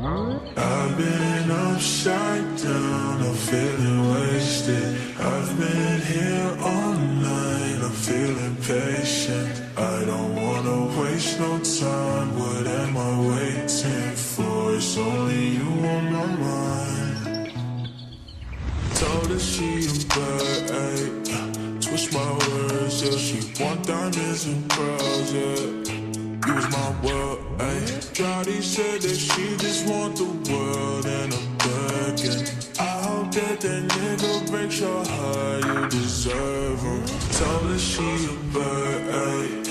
I've been upside down, I'm feeling wasted. I've been here all night, I'm feeling patient. I don't wanna waste no time, what am I waiting for? It's only you on my mind. Told her she a bird, twist my words, yeah. She want diamonds and pearls, yeah. You was my world, ayy. Shawty said that she just want the world and a Birkin. I hope that nigga breaks your heart, you deserve him. Told her she a bird, ayy.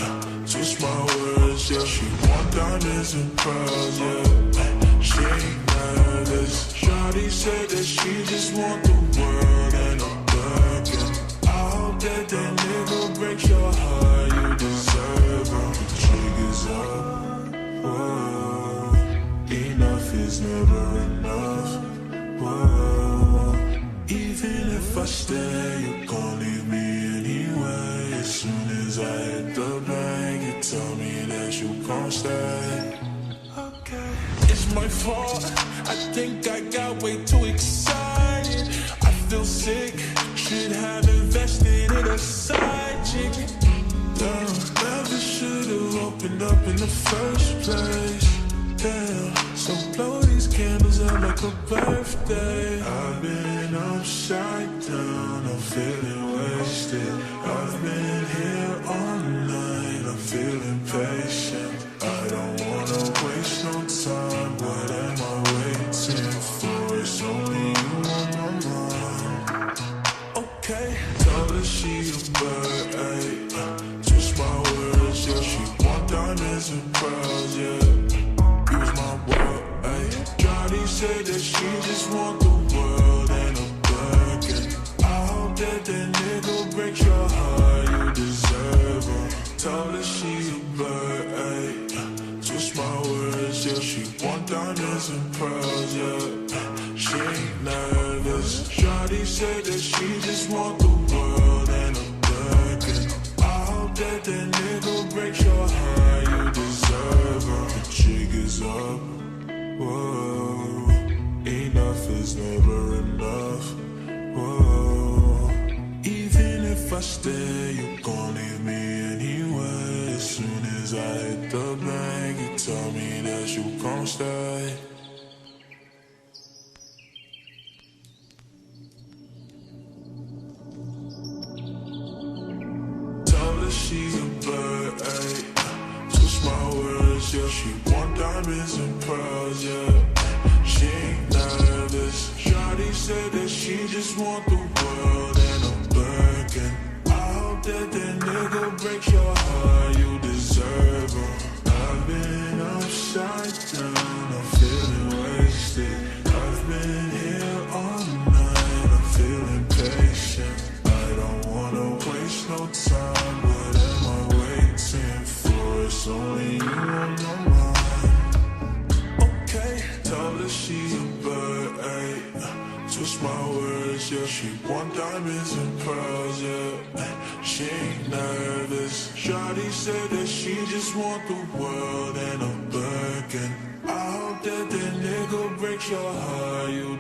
Twist my words, yeah. She want diamonds and pearls, yeah. She ain't nervous. Shawty said that she just want the world and a Birkin. I hope that nigga breaks your heart, you deserve him. Up. Whoa. Enough is never enough. Whoa. Even if I stay, you gon' leave me anyway. As soon as I hit the bank, you tell me that you gon' stay. Okay. It's my fault. I think I got way too excited. I feel sick. Should have invested in a side chick. Damn, never should've opened up in the first place. Damn, so blow these candles out like a birthday. I've been upside down, I'm feeling wasted. I've been here all night, I'm feeling patient. I don't wanna waste no time, what am I waiting for? It's only you on my mind. Okay, told her she a bird, ayy. Twist my words, yeah. She want diamonds and pearls, yeah. You was my world, ayy. Johnny said that she just want the world and a Birkin. I hope that nigga breaks your heart, you deserve him. Told her she a bird, ayy. Twist my words, yeah. She want diamonds and pearls, yeah. She ain't nervous. Shawty said that she just want the world and a Birkin. I hope that nigga breaks your heart, you deserve her. The jig is up, whoa. Enough is never enough, whoa. Even if I stay, you gon' leave me anyway. As soon as I hit the bank, you tell me that you gon' stay. She a bird, ayy. Twist my words, yeah. She want diamonds and pearls, yeah. She ain't nervous. Shawty said that she just want the world and a Birkin. I hope that nigga breaks your heart, you deserve him. I've been upside down, I'm feeling wasted. I've been here all night, I'm feeling patient. I don't wanna waste no time. It's only you on my mind. Okay, told her she a bird, ayy. Twist my words, yeah. She want diamonds and pearls, yeah. She ain't nervous. Shawty said that she just want the world and a Birkin. I hope that nigga breaks your heart, you